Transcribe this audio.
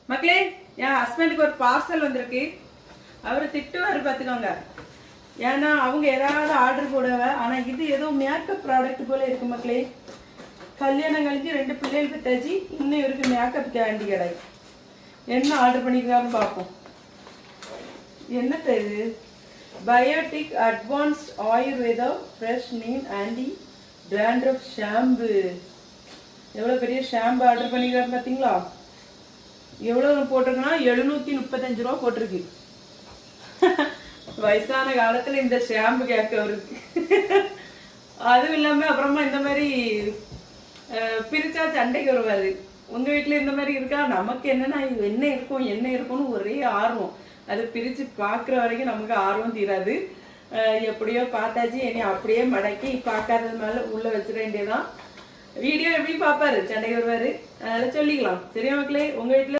மக்களே, என் ஹஸ்பண்டுக்கு ஒரு பார்சல் வந்திருக்கு. அவரு திட்டுவாரு பாத்துக்கோங்க. ஏன்னா அவங்க ஏதாவது ஆர்டர் போடுவ. ஆனா இது ஏதோ மேக்கப் ப்ராடக்ட் போல இருக்கு மக்களே. கல்யாணம் கழிஞ்சு 2 பிள்ளைகளுக்கு தச்சு இன்னும் இவருக்கு மேக்கப் கேண்டி கடை. என்ன ஆர்டர் பண்ணிக்கிறான்னு பார்ப்போம். என்ன இது? Biotic advanced Ayurveda fresh neem anti dandruff shampoo. எவ்வளவு பெரிய ஷாம்பு ஆர்டர் பண்ணிக்கிறாரு பாத்தீங்களா? எவ்வளவு போட்டிருக்குன்னா 735 ரூபா போட்டிருக்கு. வயசான காலத்துல இந்த ஷாம்பு கேட்க வருது. அதுவும் இல்லாம அப்புறமா இந்த மாதிரி பிரிச்சா சண்டைக்கு வருவாரு. உங்க வீட்டுல இந்த மாதிரி இருக்கா? நமக்கு என்னன்னா என்ன இருக்கும்னு ஒரே ஆர்வம். அது பிரிச்சு பாக்குற வரைக்கும் நமக்கு ஆர்வம் தீராது. எப்படியோ பார்த்தாச்சு, இனி அப்படியே மடக்கி பார்க்காதது மேல உள்ள வச்சிட வேண்டியதான். வீடியோ எப்படி பாப்பாரு, சண்டைக்கு வருவாரு. அதனால சொல்லிக்கலாம். சரியா மக்களே? உங்க வீட்டுல